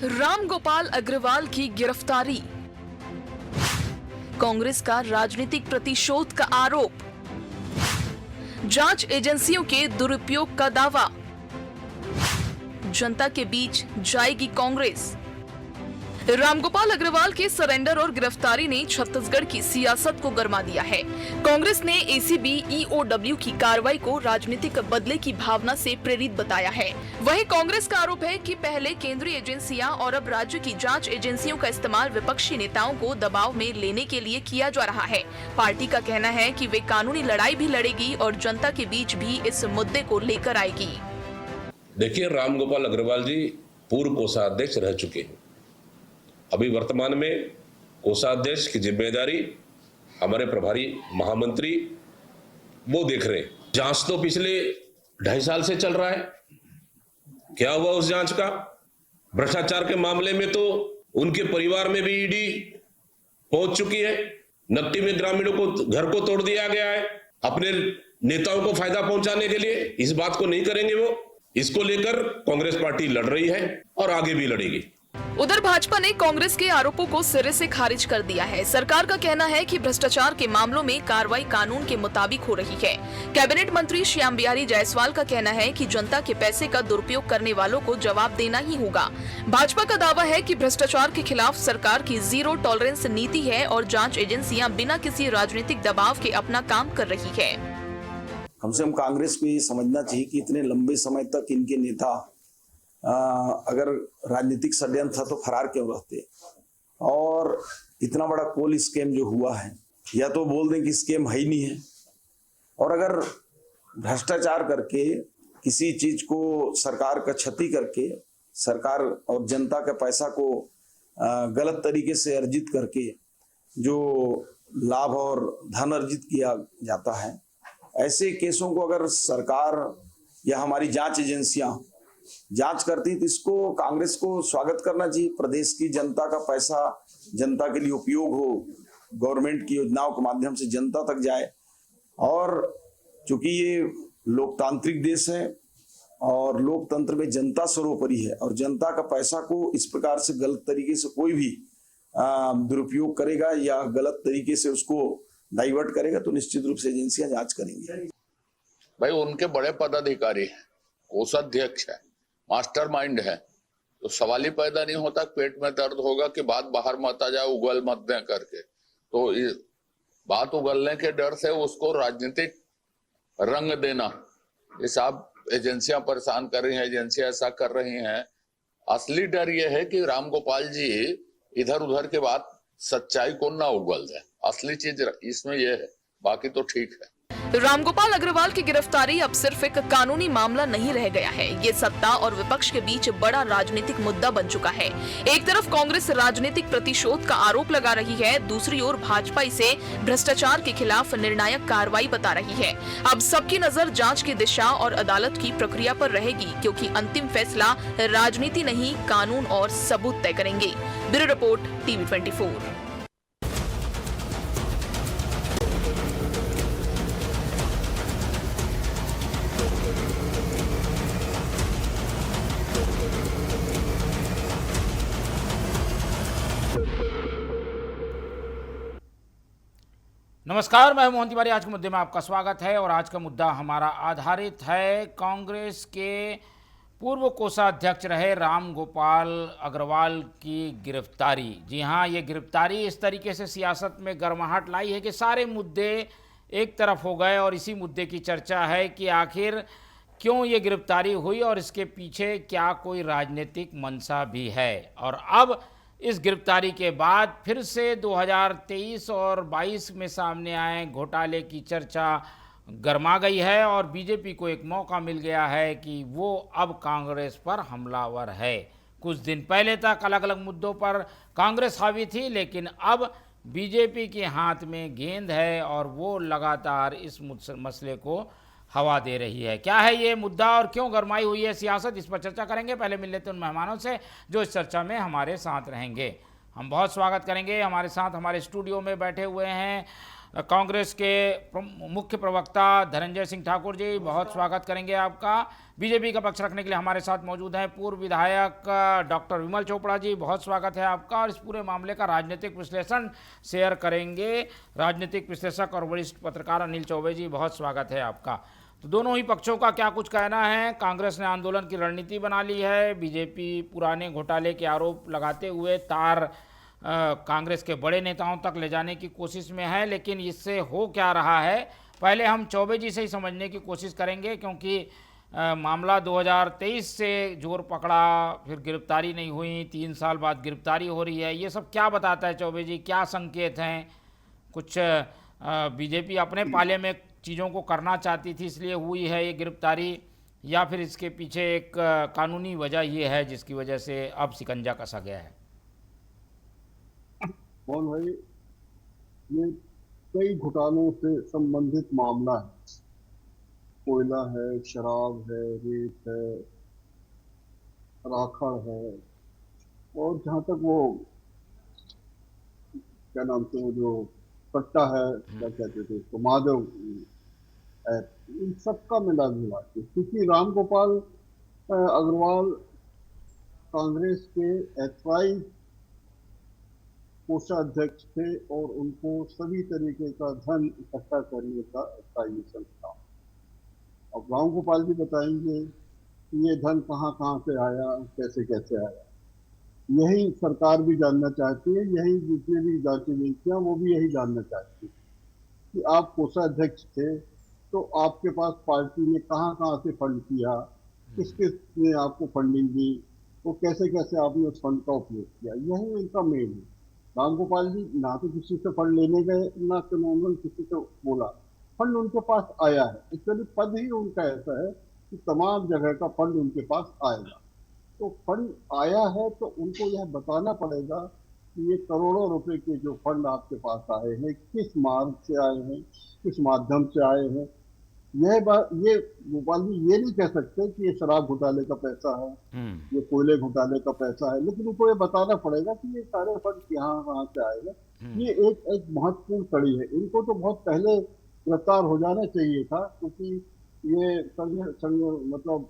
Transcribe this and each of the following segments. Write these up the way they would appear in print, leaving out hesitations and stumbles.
रामगोपाल अग्रवाल की गिरफ्तारी। कांग्रेस का राजनीतिक प्रतिशोध का आरोप। जांच एजेंसियों के दुरुपयोग का दावा। जनता के बीच जाएगी कांग्रेस। रामगोपाल अग्रवाल के सरेंडर और गिरफ्तारी ने छत्तीसगढ़ की सियासत को गरमा दिया है। कांग्रेस ने एसीबी ईओडब्ल्यू की कार्रवाई को राजनीतिक बदले की भावना से प्रेरित बताया है। वहीं कांग्रेस का आरोप है कि पहले केंद्रीय एजेंसियां और अब राज्य की जांच एजेंसियों का इस्तेमाल विपक्षी नेताओं को दबाव में लेने के लिए किया जा रहा है। पार्टी का कहना है कि वे कानूनी लड़ाई भी लड़ेगी और जनता के बीच भी इस मुद्दे को लेकर आएगी। देखिए, रामगोपाल अग्रवाल जी पूर्व कोषाध्यक्ष रह चुके हैं। अभी वर्तमान में कोषाध्यक्ष की जिम्मेदारी हमारे प्रभारी महामंत्री वो देख रहे हैं। जांच तो पिछले 2.5 साल से चल रहा है। क्या हुआ उस जांच का? भ्रष्टाचार के मामले में तो उनके परिवार में भी ईडी पहुंच चुकी है। नकटी में ग्रामीणों को घर को तोड़ दिया गया है अपने नेताओं को फायदा पहुंचाने के लिए। इस बात को नहीं करेंगे वो। इसको लेकर कांग्रेस पार्टी लड़ रही है और आगे भी लड़ेगी। उधर भाजपा ने कांग्रेस के आरोपों को सिरे से खारिज कर दिया है। सरकार का कहना है कि भ्रष्टाचार के मामलों में कार्रवाई कानून के मुताबिक हो रही है। कैबिनेट मंत्री श्याम बिहारी जायसवाल का कहना है कि जनता के पैसे का दुरुपयोग करने वालों को जवाब देना ही होगा। भाजपा का दावा है कि भ्रष्टाचार के खिलाफ सरकार की जीरो टॉलरेंस नीति है और जांच एजेंसियां बिना किसी राजनीतिक दबाव के अपना काम कर रही है। कम से कम कांग्रेस को ये समझना चाहिए कि इतने लंबे समय तक इनके नेता अगर राजनीतिक षड्यंत्र था तो फरार क्यों रहते, और इतना बड़ा कोल स्कैम जो हुआ है, या तो बोल दें कि स्कैम है ही नहीं है। और अगर भ्रष्टाचार करके किसी चीज को सरकार का क्षति करके सरकार और जनता के पैसा को गलत तरीके से अर्जित करके जो लाभ और धन अर्जित किया जाता है, ऐसे केसों को अगर सरकार या हमारी जांच एजेंसियां जांच करती तो इसको कांग्रेस को स्वागत करना चाहिए। प्रदेश की जनता का पैसा जनता के लिए उपयोग हो, गवर्नमेंट की योजनाओं के माध्यम से जनता तक जाए। और चूंकि ये लोकतांत्रिक देश है और लोकतंत्र में जनता सर्वोपरि है, और जनता का पैसा को इस प्रकार से गलत तरीके से कोई भी दुरुपयोग करेगा या गलत तरीके से उसको डाइवर्ट करेगा तो निश्चित रूप से एजेंसियां जांच करेंगी। भाई उनके बड़े पदाधिकारी हैं, कोषाध्यक्ष है, मास्टरमाइंड है, तो सवाल ही पैदा नहीं होता पेट में दर्द होगा कि बात बाहर मत आ जाए, उगल मत दें करके। तो बात उगलने के डर से उसको राजनीतिक रंग देना, ये सब एजेंसियां परेशान कर रही हैं, एजेंसियां ऐसा कर रही हैं। असली डर ये है कि रामगोपाल जी इधर उधर के बात सच्चाई को ना उगल दें। असली चीज इसमें ये है, बाकी तो ठीक है। रामगोपाल अग्रवाल की गिरफ्तारी अब सिर्फ एक कानूनी मामला नहीं रह गया है। ये सत्ता और विपक्ष के बीच बड़ा राजनीतिक मुद्दा बन चुका है। एक तरफ कांग्रेस राजनीतिक प्रतिशोध का आरोप लगा रही है, दूसरी ओर भाजपा इसे भ्रष्टाचार के खिलाफ निर्णायक कार्रवाई बता रही है। अब सबकी नजर जांच की दिशा और अदालत की प्रक्रिया पर रहेगी, क्योंकि अंतिम फैसला राजनीति नहीं कानून और सबूत तय करेंगे। Bureau report, TV 24। नमस्कार, मैं मोहन तिवारी। आज के मुद्दे में आपका स्वागत है और आज का मुद्दा हमारा आधारित है कांग्रेस के पूर्व कोषाध्यक्ष रहे रामगोपाल अग्रवाल की गिरफ्तारी। जी हाँ, ये गिरफ्तारी इस तरीके से सियासत में गर्माहट लाई है कि सारे मुद्दे एक तरफ हो गए और इसी मुद्दे की चर्चा है कि आखिर क्यों ये गिरफ्तारी हुई और इसके पीछे क्या कोई राजनीतिक मंशा भी है। और अब इस गिरफ्तारी के बाद फिर से 2023 और 22 में सामने आए घोटाले की चर्चा गर्मा गई है और बीजेपी को एक मौका मिल गया है कि वो अब कांग्रेस पर हमलावर है। कुछ दिन पहले तक अलग अलग मुद्दों पर कांग्रेस हावी थी, लेकिन अब बीजेपी के हाथ में गेंद है और वो लगातार इस मसले को हवा दे रही है। क्या है ये मुद्दा और क्यों गरमाई हुई है सियासत, इस पर चर्चा करेंगे। पहले मिल लेते हैं उन मेहमानों से जो इस चर्चा में हमारे साथ रहेंगे। हम बहुत स्वागत करेंगे। हमारे साथ हमारे स्टूडियो में बैठे हुए हैं कांग्रेस के मुख्य प्रवक्ता धनंजय सिंह ठाकुर जी, बहुत स्वागत करेंगे आपका। बीजेपी का पक्ष रखने के लिए हमारे साथ मौजूद हैं पूर्व विधायक डॉक्टर विमल चोपड़ा जी, बहुत स्वागत है आपका। और इस पूरे मामले का राजनीतिक विश्लेषण शेयर करेंगे राजनीतिक विश्लेषक और वरिष्ठ पत्रकार अनिल चौबे जी, बहुत स्वागत है आपका। तो दोनों ही पक्षों का क्या कुछ कहना है। कांग्रेस ने आंदोलन की रणनीति बना ली है, बीजेपी पुराने घोटाले के आरोप लगाते हुए तार कांग्रेस के बड़े नेताओं तक ले जाने की कोशिश में है, लेकिन इससे हो क्या रहा है पहले हम चौबे जी से ही समझने की कोशिश करेंगे, क्योंकि मामला 2023 से जोर पकड़ा, फिर गिरफ्तारी नहीं हुई, 3 साल बाद गिरफ्तारी हो रही है। ये सब क्या बताता है चौबे जी, क्या संकेत हैं? कुछ बीजेपी अपने पाले में चीज़ों को करना चाहती थी इसलिए हुई है ये गिरफ्तारी, या फिर इसके पीछे एक कानूनी वजह ये है जिसकी वजह से अब शिकंजा कसा गया है? कौन भाई, ये कई घोटालों से संबंधित मामला है। कोयला है, शराब है, रेत है, राखड़ है, और जहाँ तक वो क्या नाम से वो जो पट्टा है, क्या कहते थे उसको, माधव है, इन सबका मिला जुला के, क्योंकि राम गोपाल अग्रवाल कांग्रेस के एक्साइज कोषाध्यक्ष थे और उनको सभी तरीके का धन इकट्ठा करने का इसका मिशन था। अब राम गोपाल जी बताएंगे कि ये धन कहाँ कहाँ से आया, कैसे कैसे आया। यही सरकार भी जानना चाहती है, यही जितने भी जांच एजेंसियां वो भी यही जानना चाहती है कि आप कोषाध्यक्ष थे तो आपके पास पार्टी ने कहाँ कहाँ से फंड किया, किस किस ने आपको फंडिंग दी, वो कैसे कैसे आपने उस फंड का उपयोग किया। यही इनका मेन है। राम गोपाल जी ना तो किसी से फंड लेने गए, ना तो उन्होंने किसी से बोला, फंड उनके पास आया है। एक्चुअली पद ही उनका ऐसा है कि तमाम जगह का फंड उनके पास आएगा। तो फंड आया है तो उनको यह बताना पड़ेगा कि ये करोड़ों रुपए के जो फंड आपके पास आए हैं किस मार्ग से आए हैं, किस माध्यम से आए हैं। यह बात, ये गोपाल जी ये नहीं कह सकते कि ये शराब घोटाले का पैसा है, ये कोयले घोटाले का पैसा है, लेकिन उनको ये बताना पड़ेगा कि ये सारे फंड कहाँ से आएगा। ये एक महत्वपूर्ण कड़ी है। इनको तो बहुत पहले गिरफ्तार हो जाना चाहिए था, क्योंकि ये मतलब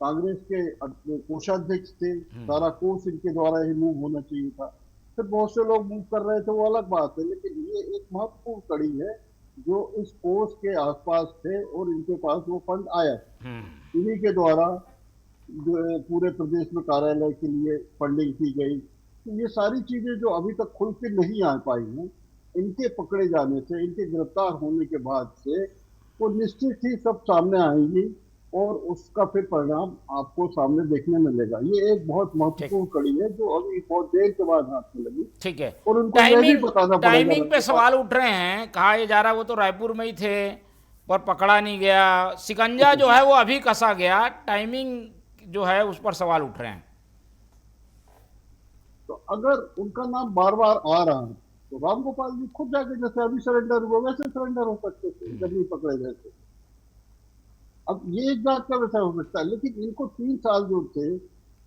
कांग्रेस के कोषाध्यक्ष थे, सारा कोष इनके द्वारा ही मूव होना चाहिए था। फिर बहुत से लोग मूव कर रहे थे, वो अलग बात है, लेकिन ये एक महत्वपूर्ण कड़ी है जो इस कोष के आसपास थे और इनके पास वो फंड आया। इन्हीं के द्वारा पूरे प्रदेश में कार्यालय के लिए फंडिंग की गई। तो ये सारी चीजें जो अभी तक खुल के नहीं आ पाई हैं, इनके पकड़े जाने से, इनके गिरफ्तार होने के बाद से वो निश्चित ही सब सामने आएंगी और उसका फिर परिणाम आपको सामने देखने मिलेगा। ये एक बहुत महत्वपूर्ण कड़ी है जो अभी बहुत देर के बाद हाथ में लगी। ठीक है, और उनको यह भी बताना पड़ेगा। टाइमिंग पे सवाल उठ रहे हैं, कहा ये जा रहा है वो तो रायपुर में ही थे पर पकड़ा नहीं गया, शिकंजा जो है वो अभी कसा गया, टाइमिंग जो है उस पर सवाल उठ रहे हैं। तो अगर उनका नाम बार बार आ रहा है तो राम गोपाल जी खुद जाके जैसे अभी सरेंडर हुए वैसे सरेंडर हो सकते थे जब नहीं पकड़े गए थे। अब ये एक बात का वैसा हो सकता है, लेकिन इनको 3 साल जो थे,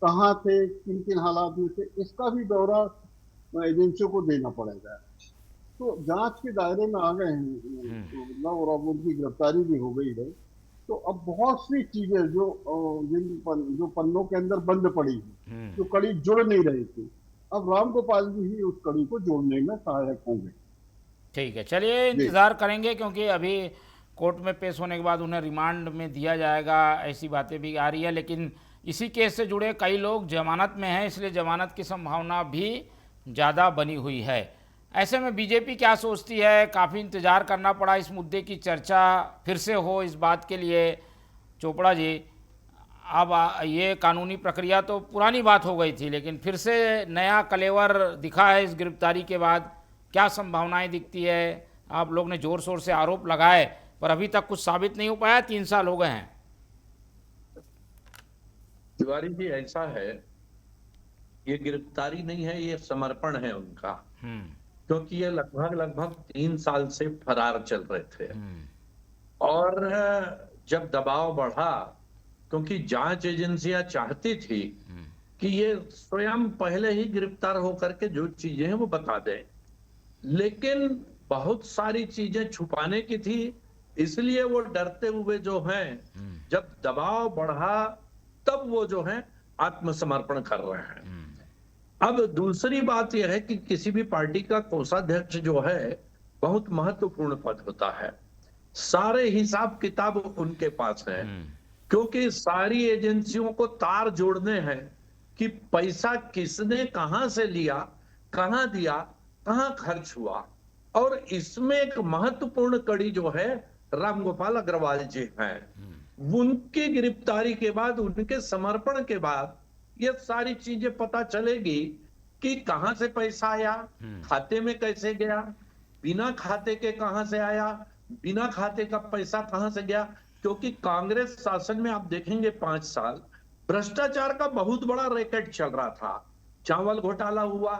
कहाँ थे, किन किन हालात में थे, इसका भी ब्यौरा एजेंसियों को देना पड़ेगा। तो जांच के दायरे में आ गए हैं और अब उनकी गिरफ्तारी भी हो गई है। तो अब बहुत सी चीजें जो पन्नों के अंदर बंद पड़ी है, जो कड़ी जुड़ नहीं रही थी, अब राम गोपाल जी ही उस कड़ी को जोड़ने में सहायक होंगे। ठीक है, चलिए इंतजार करेंगे, क्योंकि अभी कोर्ट में पेश होने के बाद उन्हें रिमांड में दिया जाएगा, ऐसी बातें भी आ रही है। लेकिन इसी केस से जुड़े कई लोग जमानत में हैं, इसलिए जमानत की संभावना भी ज़्यादा बनी हुई है। ऐसे में बीजेपी क्या सोचती है, काफ़ी इंतज़ार करना पड़ा इस मुद्दे की चर्चा फिर से हो इस बात के लिए। चोपड़ा जी, अब ये कानूनी प्रक्रिया तो पुरानी बात हो गई थी, लेकिन फिर से नया कलेवर दिखा है इस गिरफ्तारी के बाद, क्या संभावनाएं दिखती है? आप लोग ने ज़ोर शोर से आरोप लगाए पर अभी तक कुछ साबित नहीं हो पाया, 3 साल हो गए हैं। तिवारी जी, ऐसा है, ये गिरफ्तारी नहीं है, ये समर्पण है उनका, क्योंकि ये लगभग 3 साल से फरार चल रहे थे। और जब दबाव बढ़ा, क्योंकि जांच एजेंसियां चाहती थी कि ये स्वयं पहले ही गिरफ्तार होकर के जो चीजें हैं वो बता दें, लेकिन बहुत सारी चीजें छुपाने की थी, इसलिए वो डरते हुए जो हैं, जब दबाव बढ़ा तब वो जो है आत्मसमर्पण कर रहे हैं। अब दूसरी बात यह है कि किसी भी पार्टी का कोषाध्यक्ष जो है बहुत महत्वपूर्ण पद होता है। सारे हिसाब किताब उनके पास है, क्योंकि सारी एजेंसियों को तार जोड़ने हैं कि पैसा किसने कहां से लिया, कहां दिया, कहां खर्च हुआ। और इसमें एक महत्वपूर्ण कड़ी जो है रामगोपाल अग्रवाल जी हैं। उनकी गिरफ्तारी के बाद, उनके समर्पण के बाद ये सारी चीजें पता चलेगी कि कहां से पैसा आया, खाते में कैसे गया, बिना खाते के कहां से आया, बिना खाते का पैसा कहां से गया। क्योंकि कांग्रेस शासन में आप देखेंगे 5 साल भ्रष्टाचार का बहुत बड़ा रैकेट चल रहा था। चावल घोटाला हुआ,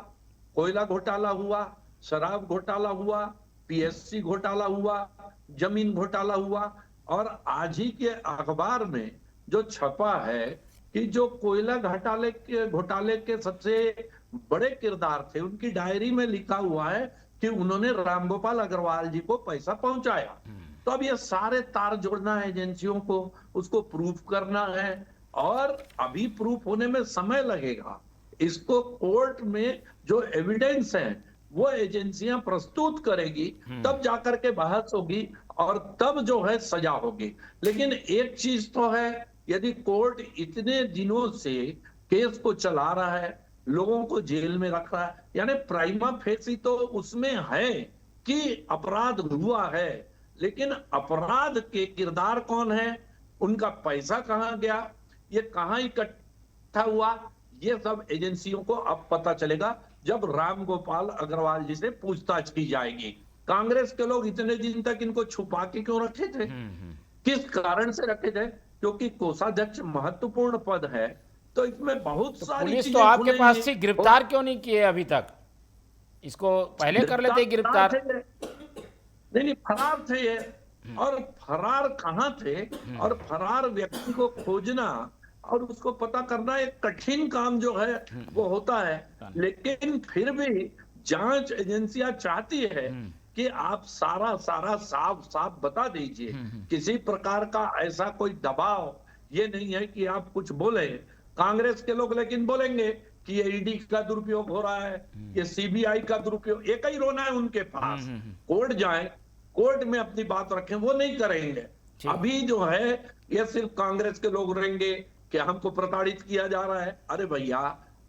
कोयला घोटाला हुआ, शराब घोटाला हुआ, पीएससी घोटाला हुआ, जमीन घोटाला हुआ। और आज ही के अखबार में जो छपा है कि जो कोयला घोटाले के सबसे बड़े किरदार थे, उनकी डायरी में लिखा हुआ है कि उन्होंने रामगोपाल अग्रवाल जी को पैसा पहुंचाया। तो अब ये सारे तार जोड़ना है एजेंसियों को, उसको प्रूफ करना है, और अभी प्रूफ होने में समय लगेगा। इसको कोर्ट में जो एविडेंस है वो एजेंसियां प्रस्तुत करेगी, तब जाकर के बहस होगी और तब जो है सजा होगी। लेकिन एक चीज तो है, यदि कोर्ट इतने दिनों से केस को चला रहा है, लोगों को जेल में रख रहा है, यानी प्राइमा फेसी तो उसमें है कि अपराध हुआ है, लेकिन अपराध के किरदार कौन है, उनका पैसा कहां गया, ये कहां इकट्ठा हुआ, ये सब एजेंसियों को अब पता चलेगा जब रामगोपाल अग्रवाल जी से पूछताछ की जाएगी। कांग्रेस के लोग इतने दिन तक इनको छुपा के क्यों रखे थे, किस कारण से रखे थे? क्योंकि कोषाध्यक्ष महत्वपूर्ण पद है, तो इसमें बहुत सारी पुलिस चीजें तो आपके खुलेंगी। पास से गिरफ्तार क्यों नहीं किए अभी तक? इसको पहले कर लेते गिरफ्तार। नहीं, फरार थे ये। और फरार कहां थे, और फरार व्यक्ति को खोजना और उसको पता करना एक कठिन काम जो है वो होता है। लेकिन फिर भी जांच एजेंसियां चाहती है कि आप सारा साफ बता दीजिए। किसी प्रकार का ऐसा कोई दबाव ये नहीं है कि आप कुछ बोले। कांग्रेस के लोग लेकिन बोलेंगे कि ये ईडी का दुरुपयोग हो रहा है, ये सीबीआई का दुरुपयोग, एक ही रोना है उनके पास। कोर्ट जाए, कोर्ट में अपनी बात रखें, वो नहीं करेंगे। अभी जो है ये सिर्फ कांग्रेस के लोग रहेंगे कि हमको प्रताड़ित किया जा रहा है। अरे भैया,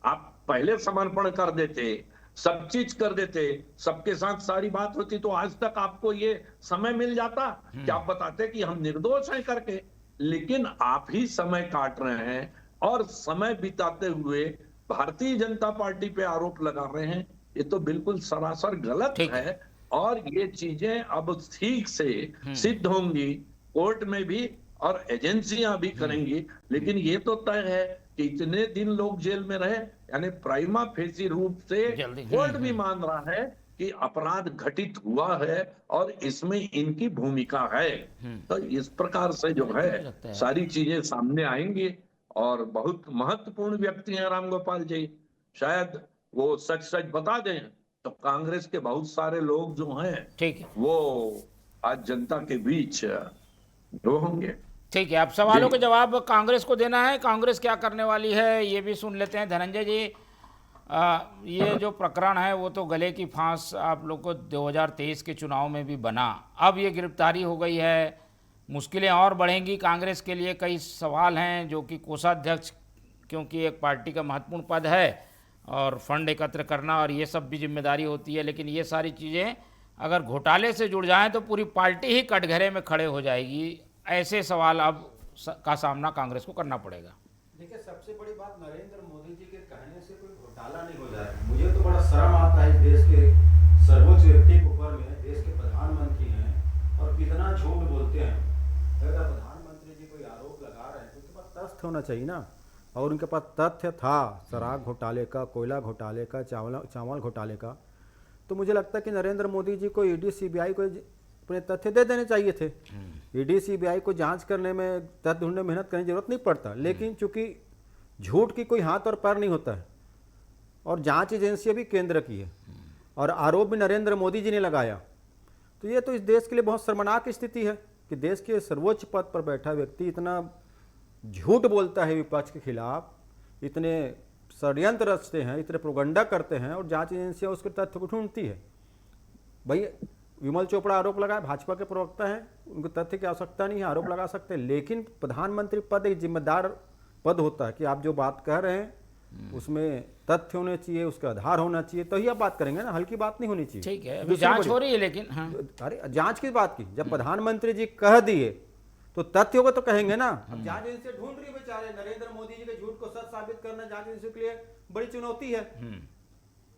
आप पहले समर्पण कर देते, सब चीज कर देते, सबके साथ सारी बात होती, तो आज तक आपको ये समय मिल जाता कि आप बताते कि हम निर्दोष हैं करके। लेकिन आप ही समय काट रहे हैं और समय बिताते हुए भारतीय जनता पार्टी पे आरोप लगा रहे हैं। ये तो बिल्कुल सरासर गलत है, और ये चीजें अब ठीक से सिद्ध होंगी कोर्ट में भी, और एजेंसियां भी करेंगी। लेकिन ये तो तय है कि इतने दिन लोग जेल में रहे, यानी प्राइमा फेसी रूप से कोर्ट भी मान रहा है कि अपराध घटित हुआ है और इसमें इनकी भूमिका है। तो इस प्रकार से जो है सारी चीजें सामने आएंगी, और बहुत महत्वपूर्ण व्यक्ति हैं रामगोपाल जी। शायद वो सच बता दें तो कांग्रेस के बहुत सारे लोग जो हैं वो आज जनता के बीच जो होंगे। ठीक है, अब सवालों के जवाब कांग्रेस को देना है। कांग्रेस क्या करने वाली है ये भी सुन लेते हैं। धनंजय जी, ये जो प्रकरण है वो तो गले की फांस आप लोग को 2023 के चुनाव में भी बना, अब ये गिरफ्तारी हो गई है, मुश्किलें और बढ़ेंगी कांग्रेस के लिए। कई सवाल हैं जो कि कोषाध्यक्ष, क्योंकि एक पार्टी का महत्वपूर्ण पद है और फंड एकत्र करना और ये सब भी जिम्मेदारी होती है, लेकिन ये सारी चीज़ें अगर घोटाले से जुड़ जाएं तो पूरी पार्टी ही कटघरे में खड़े हो जाएगी। ऐसे सवाल अब का सामना कांग्रेस को करना पड़ेगा। देखिए, सबसे बड़ी बात नरेंद्र मोदी जी के कहने से कोई घोटाला नहीं हो जाए। मुझे तो बड़ा शर्म आता है इस देश के सर्वोच्च व्यक्ति के ऊपर में, देश के प्रधानमंत्री हैं और कितना झूठ बोलते हैं। अगर प्रधानमंत्री जी कोई आरोप लगा रहे हैं तो उनके पास तथ्य होना चाहिए ना, और उनके पास तथ्य था शराब घोटाले का, कोयला घोटाले का, चावल घोटाले का। तो मुझे लगता है कि नरेंद्र मोदी जी को ईडी सीबीआई को अपने तथ्य दे देने चाहिए थे। ईडी सीबीआई को जांच करने में, तथ्य ढूंढने में मेहनत करने की जरूरत नहीं पड़ता। लेकिन चूंकि झूठ की कोई हाथ और पैर नहीं होता है, और जांच एजेंसी भी केंद्र की है, और आरोप भी नरेंद्र मोदी जी ने लगाया, तो ये तो इस देश के लिए बहुत शर्मनाक स्थिति है कि देश के सर्वोच्च पद पर बैठा व्यक्ति इतना झूठ बोलता है विपक्ष के खिलाफ, इतने षड्यंत्र रचते हैं, इतने प्रोगंडा करते हैं और जांच एजेंसियां उसके तथ्य को ढूंढती है। भाई विमल चोपड़ा आरोप लगाए, भाजपा के प्रवक्ता हैं, उनको तथ्य की आवश्यकता नहीं है, आरोप लगा सकते हैं, लेकिन प्रधानमंत्री पद एक जिम्मेदार पद होता है कि आप जो बात कह रहे हैं उसमें तथ्य होने चाहिए, उसका आधार होना चाहिए, तो ही आप बात करेंगे ना, हल्की बात नहीं होनी चाहिए। ठीक है, अभी जांच हो रही है लेकिन हाँ। अरे जांच की बात की, जब प्रधानमंत्री जी कह दिए तो तथ्य होगा तो कहेंगे ना। अब जांच एजेंसी ढूंढ रही है बेचारे, नरेंद्र मोदी जी के झूठ को सच साबित करना जांच एजेंसी के लिए बड़ी चुनौती है।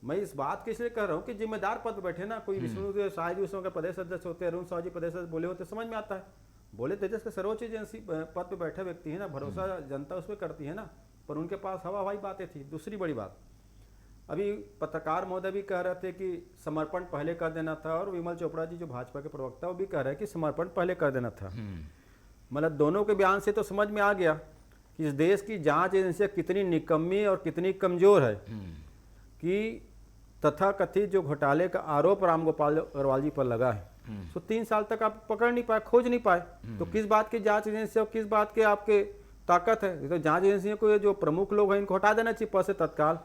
मैं इस बात के इसलिए कह रहा हूँ कि जिम्मेदार पद बैठे ना, कोई विष्णु साय जी उसमें प्रदेश अध्यक्ष होते हैं, अरुण साहू जी प्रदेश अध्यक्ष बोले होते, समझ में आता है। बोले तेजस के सर्वोच्च एजेंसी पद पे बैठे व्यक्ति है ना, भरोसा जनता उस पर करती है ना, पर उनके पास हवा हवाई बातें थी। दूसरी बड़ी बात, अभी पत्रकार महोदय भी कह रहे थे कि समर्पण पहले कर देना था, और विमल चोपड़ा जी जो भाजपा के प्रवक्ता वो भी कह रहे हैं कि समर्पण पहले कर देना था। मतलब दोनों के बयान से तो समझ में आ गया कि इस देश की जांच एजेंसियां कितनी निकम्मी और कितनी कमजोर है कि तथाकथित जो घोटाले का आरोप रामगोपाल अग्रवाल जी पर लगा है, तो 3 साल तक आप पकड़ नहीं पाए, खोज नहीं पाए, तो किस बात की जांच एजेंसी और किस बात के आपके ताकत है? तो जांच एजेंसियों को जो प्रमुख लोग हैं इनको हटा देना चाहिए पद से तत्काल।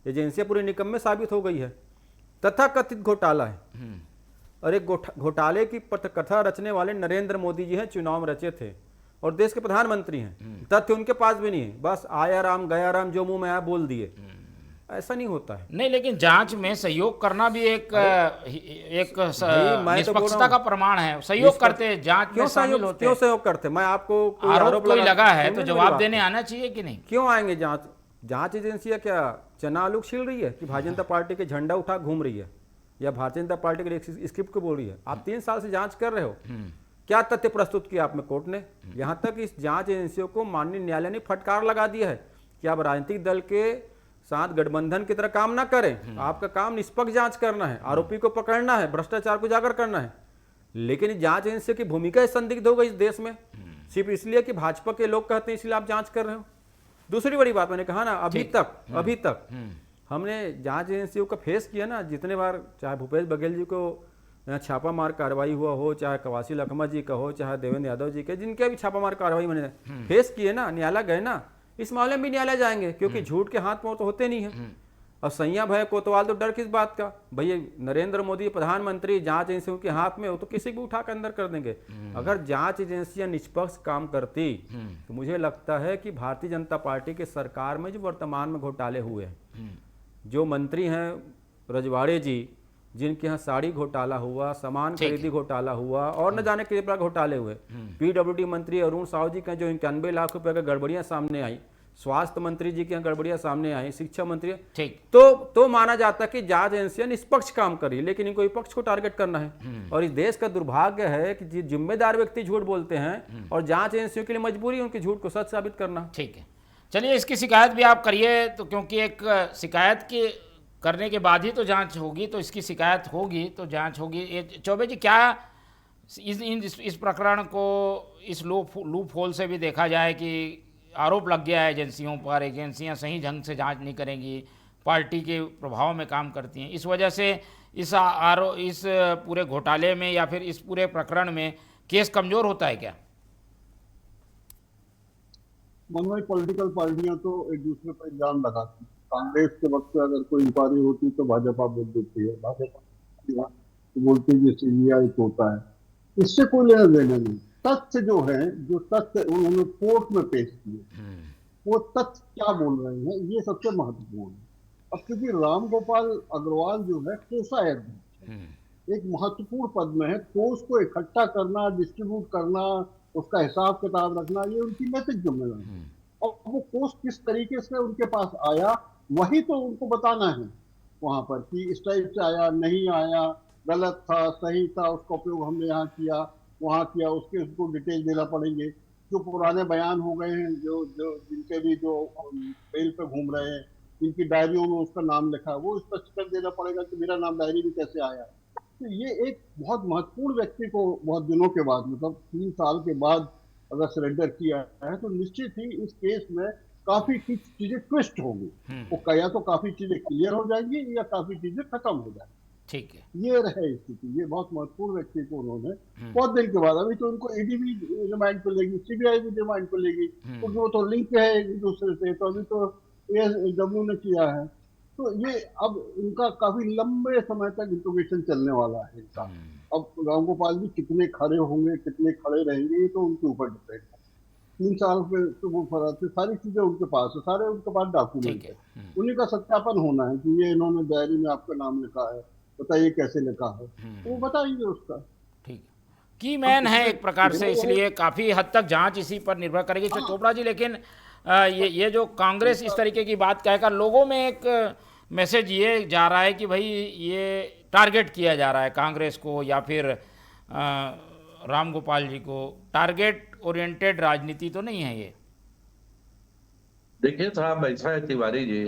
एजेंसियां पूरी निकम्मे साबित हो गई है, तथाकथित घोटाला है। और एक घोटाले की पटकथा रचने वाले नरेंद्र मोदी जी हैं, चुनाव में रचे थे और देश के प्रधानमंत्री हैं, तथ्य उनके पास भी नहीं है, बस आया राम गया राम, जो मुंह में आया बोल दिए। ऐसा नहीं होता है। नहीं, लेकिन जांच में सहयोग करना भी एक निष्पक्षता का प्रमाण है। सहयोग करते, जांच में शामिल होते। क्यों सहयोग करते? मैं आपको आरोप कोई लगा है तो जवाब देने आना चाहिए कि नहीं? क्यों आएंगे? जांच एजेंसियां क्या चना आलू छील रही है कि भारतीय जनता पार्टी के झंडा उठा घूम रही है या भारतीय जनता पार्टी के स्क्रिप्ट को बोल रही है? आप 3 साल से जांच कर रहे हो, क्या तथ्य प्रस्तुत किया आपने कोर्ट ने? यहां तक इस जांच एजेंसियों को माननीय न्यायालय ने फटकार लगा दिया है कि आप राजनीतिक दल के साथ गठबंधन की तरह काम ना करें, आपका काम निष्पक्ष जांच करना है, आरोपी को पकड़ना है, भ्रष्टाचार को उजागर करना है। लेकिन जांच एजेंसी की भूमिका संदिग्ध हो गई इस देश में, सिर्फ इसलिए कि भाजपा के लोग कहते हैं इसलिए आप जांच कर रहे हो। दूसरी बड़ी बात मैंने कहा ना, अभी तक हमने जांच एजेंसियों का फेस किया ना, जितने बार चाहे भूपेश बघेल जी को छापामार कार्रवाई हुआ हो, चाहे कवासी लखमा जी का हो, चाहे देवेंद्र यादव जी के, जिनके भी छापामार कार्रवाई मैंने फेस किए ना, न्यायालय गए ना, इस मामले में भी न्यायालय जाएंगे क्योंकि झूठ के हाथ पांव तो होते नहीं है। और सैया भय कोतवाल तो डर किस बात का? भैया नरेंद्र मोदी प्रधानमंत्री, जांच एजेंसियों के हाथ में हो तो किसी को उठा कर अंदर कर देंगे। अगर जांच एजेंसियां निष्पक्ष काम करती तो मुझे लगता है कि भारतीय जनता पार्टी के सरकार में जो वर्तमान में घोटाले हुए हैं, जो मंत्री हैं रजवाड़े जी, जिनके यहाँ साड़ी घोटाला हुआ, सामान खरीदी घोटाला हुआ और न जाने कितने प्रकार घोटाले हुए, पीडब्ल्यूडी मंत्री अरुण साहू जी का जो 91 लाख रुपए का गड़बड़ियां सामने आई, स्वास्थ्य मंत्री जी की यहाँ गड़बड़ियां सामने आई, शिक्षा मंत्री, ठीक तो माना जाता है कि जांच एजेंसियां निष्पक्ष काम करी, लेकिन इनको विपक्ष को टारगेट करना है। और इस देश का दुर्भाग्य है कि जिम्मेदार व्यक्ति झूठ बोलते हैं और जांच एजेंसियों के लिए मजबूरी उनके झूठ को सच साबित करना। ठीक है, चलिए इसकी शिकायत भी आप करिए, तो क्योंकि एक शिकायत की करने के बाद ही तो जांच होगी, तो इसकी शिकायत होगी तो जांच होगी। चौबे जी, क्या इस प्रकरण को इस लूप होल से भी देखा जाए कि आरोप लग गया है एजेंसियों पर, एजेंसियां सही ढंग से जांच नहीं करेंगी, पार्टी के प्रभाव में काम करती हैं, इस वजह से इस पूरे घोटाले में या फिर इस पूरे प्रकरण में केस कमजोर होता है क्या? मनोई पॉलिटिकल पार्टियां तो एक दूसरे पर इल्जाम लगाती हैं। कांग्रेस के वक्त अगर कोई इंक्वायरी होती तो भाजपा बोल देती है, भाजपा तो बोलती है सीबीआई होता है, इससे कोई लेना देना नहीं। तथ्य जो है, जो तथ्य उन्होंने कोर्ट में पेश किए, वो तथ्य क्या बोल रहे हैं, ये सबसे महत्वपूर्ण है। अब क्योंकि रामगोपाल अग्रवाल जो है कोषाध्यक्ष है, एक महत्वपूर्ण पद में है, कोष को इकट्ठा करना, डिस्ट्रीब्यूट करना, उसका हिसाब किताब रखना, ये उनकी नैतिक जिम्मेदारी है। और वो कोष किस तरीके से उनके पास आया, वही तो उनको बताना है वहां पर कि इस टाइप से आया, नहीं आया, गलत था, सही था, उसका उपयोग हमने यहाँ किया, वहाँ किया, उसके उसको डिटेल देना पड़ेंगे। जो पुराने बयान हो गए हैं, जो जिनके भी जो बेल पे घूम रहे हैं, जिनकी डायरियों में उसका नाम लिखा है, वो स्पष्ट कर देना पड़ेगा कि मेरा नाम डायरी में कैसे आया। तो ये एक बहुत महत्वपूर्ण व्यक्ति को बहुत दिनों के बाद, मतलब 3 साल के बाद अगर सरेंडर किया है, तो निश्चित ही इस केस में काफी चीजें ट्विस्ट होंगी। वो या तो काफी चीजें क्लियर हो जाएंगी या काफी चीजें खत्म हो जाएंगी। ठीक है। ये रहे स्थिति, ये बहुत महत्वपूर्ण व्यक्ति को उन्होंने बहुत दिन के बाद, अभी तो उनको ईडी भी रिमांड पे लेगी, सीबीआई भी रिमांड पे लेगी, क्योंकि वो तो लिंक है एक दूसरे से, तो अभी तो एएसडब्ल्यू ने किया है, तो ये अब इनका काफी लंबे समय तक इंट्रोगेशन चलने वाला है इनका। अब राम गोपाल जी कितने खड़े होंगे, कितने खड़े रहेंगे, ये तो उनके ऊपर डिपेंड है। 3 साल पे तो वो फरार थे, सारी चीजें उनके पास है, सारे उनके पास डॉक्यूमेंट है, उन्हीं का सत्यापन होना है कि ये इन्होंने डायरी में आपका नाम लिखा है, बताइए कैसे लिखा है, वो बताएंगे उसका। ठीक, की मैन है एक प्रकार से, इसलिए काफी हद तक जांच इसी पर निर्भर करेगी। तो चोपड़ा जी, लेकिन ये जो कांग्रेस इस तरीके की बात कहकर लोगों में एक मैसेज ये जा रहा है कि भाई ये टारगेट किया जा रहा है कांग्रेस को या फिर राम गोपाल जी को, टारगेट ओरिएंटेड राजनीति तो नहीं है ये? देखिए साहब, ऐसा है तिवारी जी,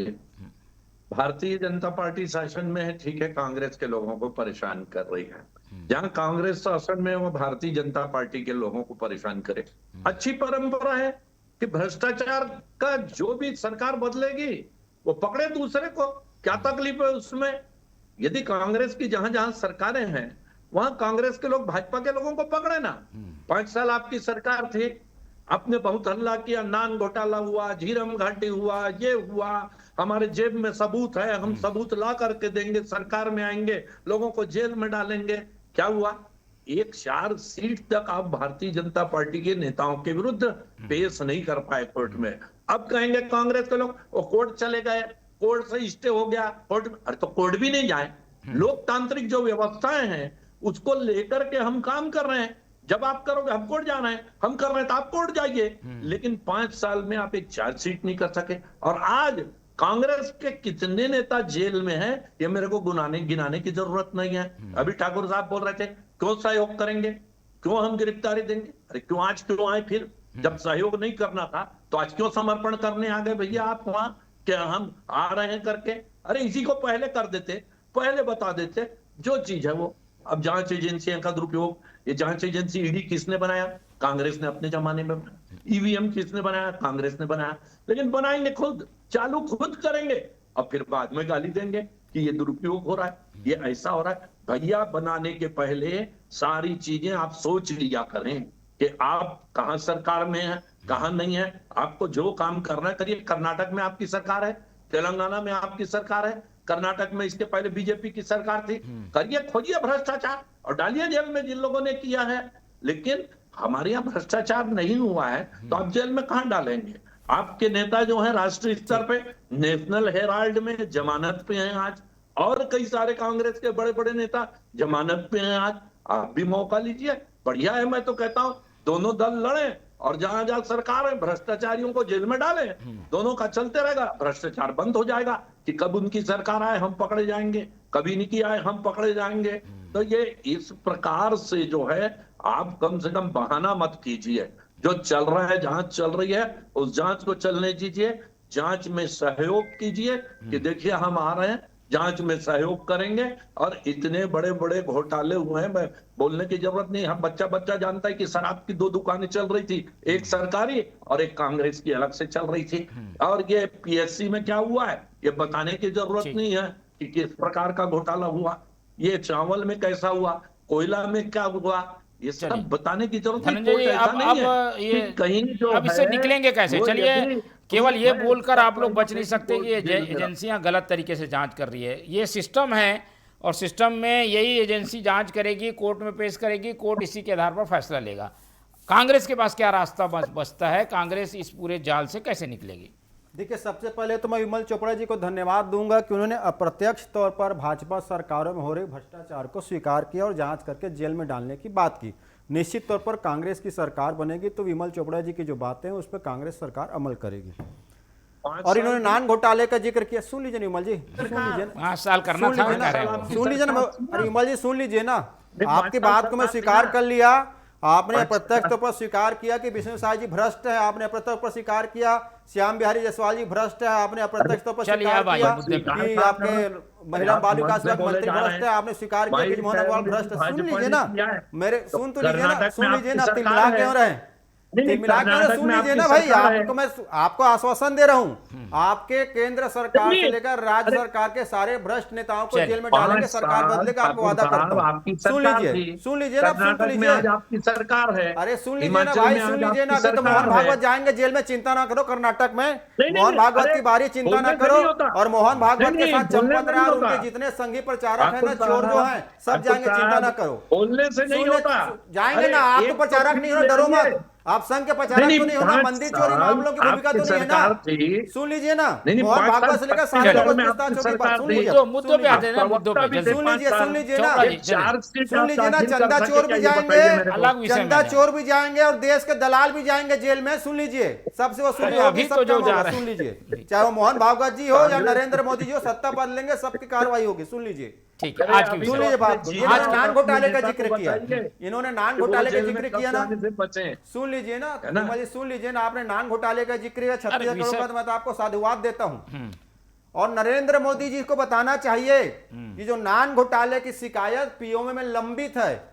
भारतीय जनता पार्टी शासन में है, ठीक है, कांग्रेस के लोगों को परेशान कर रही है। जहां कांग्रेस शासन में, वो भारतीय जनता पार्टी के लोगों को परेशान करे। अच्छी परंपरा है कि भ्रष्टाचार का जो भी सरकार बदलेगी वो पकड़े दूसरे को, क्या तकलीफ है उसमें? यदि कांग्रेस की जहां जहां सरकारें हैं वहां कांग्रेस के लोग भाजपा के लोगों को पकड़े ना। 5 साल आपकी सरकार थी, आपने बहुत हल्ला किया, नान घोटाला हुआ, झीरम घाटी हुआ, ये हुआ, हमारे जेब में सबूत है, हम सबूत ला करके देंगे, सरकार में आएंगे, लोगों को जेल में डालेंगे। क्या हुआ? एक 4 सीट तक आप भारतीय जनता पार्टी के नेताओं के विरुद्ध पेश नहीं कर पाए कोर्ट में। अब कहेंगे कांग्रेस के लोग वो कोर्ट चले गए, कोर्ट से स्टे हो गया, कोर्ट, अरे तो कोर्ट भी नहीं जाए। लोकतांत्रिक जो व्यवस्थाएं हैं उसको लेकर के हम काम कर रहे हैं। जब आप करोगे हम कोर्ट जाना है, हम कर रहे हैं तो आप कोर्ट जाइए, लेकिन 5 साल में आप एक चार्जशीट नहीं कर सके। और आज कांग्रेस के कितने नेता जेल में हैं ये मेरे को गिनाने की जरूरत नहीं है। अभी ठाकुर साहब बोल रहे थे क्यों सहयोग करेंगे, क्यों हम गिरफ्तारी देंगे। अरे क्यों आज क्यों आए फिर? जब सहयोग नहीं करना था तो आज क्यों समर्पण करने आ गए भैया आप वहां, क्या हम आ रहे हैं करके? अरे इसी को पहले कर देते, पहले बता देते जो चीज है वो। अब जांच एजेंसियों का दुरुपयोग, ये जांच एजेंसी ईडी किसने बनाया? कांग्रेस ने अपने जमाने में बनाया। ईवीएम किसने बनाया? कांग्रेस ने बनाया। लेकिन बनाएंगे खुद, चालू खुद करेंगे, और फिर बाद में गाली देंगे कि ये दुरुपयोग हो रहा है, ये ऐसा हो रहा है। भैया बनाने के पहले सारी चीजें आप सोच लिया करें कि आप कहां सरकार में हैं, कहां नहीं है। आपको जो काम करना करिए। कर्नाटक में आपकी सरकार है, तेलंगाना में आपकी सरकार है, कर्नाटक में इसके पहले बीजेपी की सरकार थी। करिए, खोजिए भ्रष्टाचार और डालिए जेल में जिन लोगों ने किया है। लेकिन हमारे यहाँ भ्रष्टाचार नहीं हुआ है तो आप जेल में कहां डालेंगे? आपके नेता जो है राष्ट्रीय स्तर पे नेशनल हेराल्ड में जमानत पे हैं आज, और कई सारे कांग्रेस के बड़े बड़े नेता जमानत पे हैं आज। आप भी मौका लीजिए, बढ़िया है। मैं तो कहता हूं दोनों दल लड़े और जहां जहां सरकार है भ्रष्टाचारियों को जेल में डाले, दोनों का चलते रहेगा, भ्रष्टाचार बंद हो जाएगा। कि कब उनकी सरकार आए हम पकड़े जाएंगे, कभी नहीं किया है हम पकड़े जाएंगे। तो ये इस प्रकार से जो है, आप कम से कम बहाना मत कीजिए। जो चल रहा है, जांच चल रही है, उस जांच को चलने दीजिए, जांच में सहयोग कीजिए कि देखिए हम आ रहे हैं, जांच में सहयोग करेंगे। और इतने बड़े बड़े घोटाले हुए हैं, मैं बोलने की जरूरत नहीं, हम बच्चा जानता है कि शराब की 2 दुकानें चल रही थी, एक सरकारी और एक कांग्रेस की अलग से चल रही थी। और ये पीएससी में क्या हुआ है ये बताने की जरूरत नहीं है कि किस प्रकार का घोटाला हुआ, ये चावल में कैसा हुआ, कोयला में क्या हुआ, ये सब बताने की जरूरत नहीं है। अब ये कहीं जो अब इससे निकलेंगे कैसे? चलिए, केवल ये बोलकर आप लोग बच नहीं सकते कि ये एजेंसियां गलत तरीके से जांच कर रही है। ये सिस्टम है और सिस्टम में यही एजेंसी जांच करेगी, कोर्ट में पेश करेगी, कोर्ट इसी के आधार पर फैसला लेगा। कांग्रेस के पास क्या रास्ता बचता है? कांग्रेस इस पूरे जाल से कैसे निकलेगी? देखिए, सबसे पहले तो मैं विमल चोपड़ा जी को धन्यवाद दूंगा कि उन्होंने अप्रत्यक्ष तौर पर भाजपा सरकारों में हो रहे भ्रष्टाचार को स्वीकार किया और जांच करके जेल में डालने की बात की। निश्चित तौर पर कांग्रेस की सरकार बनेगी तो विमल चोपड़ा जी की जो बातें हैं उस पर कांग्रेस सरकार अमल करेगी। और इन्होंने नान घोटाले का जिक्र किया, सुन लीजिए विमल जी, सुन लीजिए, 5 साल करना था, सुन लीजिए ना। अरे विमल जी सुन लीजिए ना, आपकी बात को मैं स्वीकार कर लिया। आपने प्रत्यक्ष तौर पर स्वीकार किया कि विष्णु साय जी भ्रष्ट है, आपने अप्रत्यक्ष पर स्वीकार किया श्याम बिहारी जायसवाल जी भ्रष्ट है, आपने अप्रत्यक्ष तौर पर स्वीकार किया कि आपके महिला बाल विकास मंत्री भ्रष्ट है, आपने स्वीकार किया कि मोहन अग्रवाल भ्रष्ट है। सुन लीजिए ना, मेरे सुन तो लीजिए ना, सुन लीजिए ना, तिलमिला क्यों रहे? नहीं, मिला के कर्नाटक सुन में लीजिए आपकी ना भाई, सरकार है। आपको मैं आपको आश्वासन दे रहा हूँ, आपके केंद्र सरकार से लेकर राज्य सरकार के सारे भ्रष्ट नेताओं को चलिए, जेल में डालेंगे, 5 सरकार साल बदलेगा, आपको वादा ठाकुर करता साहब, हूँ। आपकी सुन सरकार लीजिए थी। ना, आप सुन तो कर्नाटक में लीजिए। आज आपकी सरकार है। अरे सुन लीजिए ना हिमाचल भाई, में सुन आज लीजिए ना, आपकी अभी तो मोहन सरकार भागवत है। जाएंगे जेल में, चिंता ना करो। कर्नाटक में नहीं, मोहन भागवत अरे, की बारी, चिंता ना बोलने से करो। नहीं होता। और मोहन भागवत के नहीं, साथ बोलने चंपत से राय नहीं और उनके होता। जितने संघी प्रचारक है ना, ठाकुर चोर जो साहब, हैं, सब ठाकुर जाएंगे, चिंता ना साहब, करो। बोलने से नहीं सुन ले- होता। जाएंगे अरे, ना, आप तो एक प्रचारक नहीं हो, डरो सुनिए। मत। आप संघ के प्रचारक तो नहीं हो ना, 5 मंदिर चोरी साल मामलों की भूमिका आपकी तो नहीं है ना। सरकार थी। सुन लीजिए ना, नहीं, मोहन 5 भागवत से लेकर साल सारे लोगों में की आपकी पूछताछ होगी। सरकार सुन थी। लीजिए, मुद्दों पे आते हैं ना, मुद्दों पे जल्दी। सुन लीजिए ना, चोपड़ा जी, चलिए। सुन लीजिए ना, चंदा चोर भी जाएंगे, अलग विषय में चंदा जाएं। चोर भी जाएंगे और देश के दलाल भी जाएंगे जेल में। सुन लीजिए, सबसे वसूली अरे, होगी, अभी सब तो जो काम जा होगा। रहे हैं। सुन लीजिए, चाहे वो मोहन भागवत जी हो या नरेंद्र मोदी जी हो, सत्ता बदलेंगे, सबकी कार्रवाई होगी। सुन लीजिए, ठीक है, आज की सुन विषय लीजिए बात को। इन्होंने नान घोटाले का जिक्र किया, बताइए इन्होंने नान घोटाले का जिक्र किया ना, से बचे। सुन लीजिए ना, है ना? मुझे सुन लीजिए ना, आपने नान घोटाले का जिक्र किया, 36 करोड़ विषय- का, तो मैं तो आपको साधुवाद देता हूं। और नरेंद्र मोदी जी को बताना चाहिए कि जो नान घोटाले की शिकायत पीओमे में लंबित है,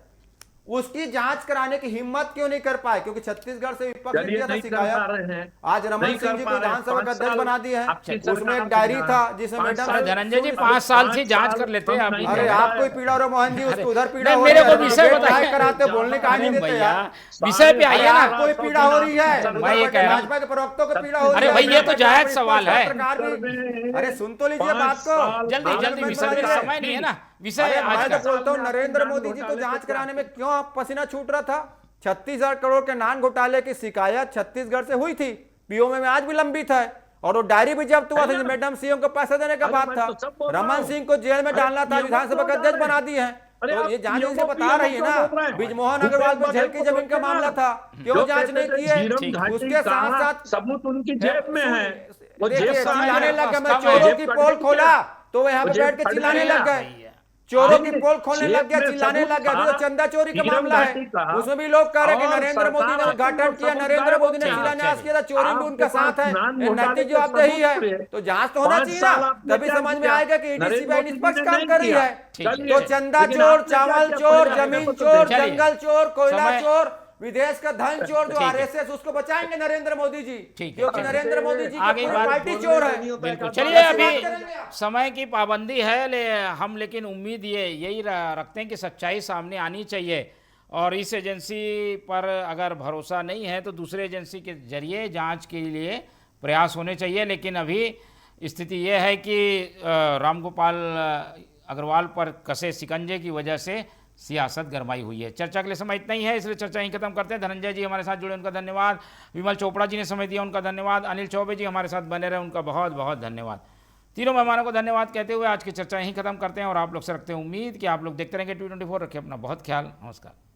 उसकी जांच कराने की हिम्मत क्यों नहीं कर पाए? क्योंकि छत्तीसगढ़ से विपक्ष ने चलिए, किया था नहीं कर पा शिकायत। रहे हैं। आज रमन नहीं सिंह कर जी पा को रहे हैं। विधानसभा का 5 अध्यक्ष साल बना दिया है, आपकी उसमें सरकार एक डायरी थी था ना। जिसमें 5 मैडम साल धनंजय जी, सुन- 5 साल से 5 जांच साल कर लेते हैं आप। नहीं अरे कर आपको पाए। ही पीड़ा हो रहा है मोहन जी, उसको उधर पीड़ा नहीं, हो मेरे रही को है। विषय डिबेट बताइए। लाइव कराते हो, बोलने का नहीं अरे देते भैया, यार। विषय पे आइए ना। आपको ही पीड़ा हो रही है, मैं ये कह रहा हूं। भाजपा के प्रवक्तों को पीड़ा हो रही अरे है। भाई, ये तो जायज सवाल है। सरकार भी- अरे सुन तो लीजिए बात को, जल्दी जल्दी, विषय पे समय नहीं है ना, विषय अरे आज मैं का। तो बोलता हूँ, नरेंद्र मोदी जी को जांच कराने में क्यों पसीना छूट रहा था? 36,000 करोड़ के नान घोटाले की शिकायत छत्तीसगढ़ से हुई थी, पीओमे में आज भी लंबित है, और वो डायरी भी जब्त हुआ था, मैडम सीएम को पैसा देने का बात था, रमन सिंह को जेल में डालना था, विधानसभा का अध्यक्ष बना दिए हैं। तो ये जांच इनसे बता रही है ना, ब्रिजमोहन अग्रवाल पर झलकी जमीन का मामला था, क्यों जांच नहीं की है? उसके साथ साथ सबूत उनकी जेब में है। वो जेब देखिए, कहाँ चिल्लाने है? लग गए, मैं वास्तव में चोरों जेब की कट पोल गई खोला है। तो वो यहाँ पे वो जेब बैठ के कट चिल्लाने गई लग है। गए, चोरों की अरे, पोल खोलने जेब लग गया, में चिल्लाने सबूत लग गया। अभी था। तो चंदा चोरी का हीरम मामला है, घाटी का। उसमें भी लोग कह रहे हैं कि और नरेंद्र मोदी ने सरकार उद्घाटन किया, सबूत नरेंद्र मोदी ने गायब हो शिलान्यास गया। किया था, चोरी भी उनके आपके साथ है, पास नान ये घोटाले नैतिक के जवाबदेही है। सबूत तो जांच तो होना 5 चाहिए साल ना, आपने तभी क्या समझ में किया? आएगा कि नरेंद्र ईडीसी मोदी निष्पक्ष ने काम नहीं कर रही किया। है। चलिए, तो चंदा लेकिन चोर, आपने क्या चावल किया? चोर, पहले जमीन आपको तो चोर, चलिए। जंगल चोर, कोयला समय- चोर, विदेश का धन चोर, जो ठीक है। आरएसएस, उसको बचाएंगे नरेंद्र मोदी जी, ठीक है। क्योंकि नरेंद्र मोदी जी की आगे पूरी बात पार्टी चोर है। बिल्कुल। चलिए, कैसे अभी बात करेंगे आप? समय की पाबंदी है, हम लेकिन उम्मीद ये यही रखते हैं कि सच्चाई सामने आनी चाहिए, और इस एजेंसी पर अगर भरोसा नहीं है तो दूसरे एजेंसी के जरिए जांच के लिए प्रयास होने चाहिए। लेकिन अभी स्थिति ये है कि रामगोपाल अग्रवाल पर कसे शिकंजे की वजह से सियासत गरमाई हुई है। चर्चा के लिए समय इतना ही है, इसलिए चर्चा यहीं खत्म करते हैं। धनंजय जी हमारे साथ जुड़े, उनका धन्यवाद। विमल चोपड़ा जी ने समय दिया, उनका धन्यवाद। अनिल चौबे जी हमारे साथ बने रहे, उनका बहुत बहुत धन्यवाद। तीनों मेहमानों को धन्यवाद कहते हुए आज की चर्चा यहीं खत्म करते हैं, और आप लोग से रखते हैं उम्मीद कि आप लोग देखते रहेंगे T24। रखें अपना बहुत ख्याल। नमस्कार।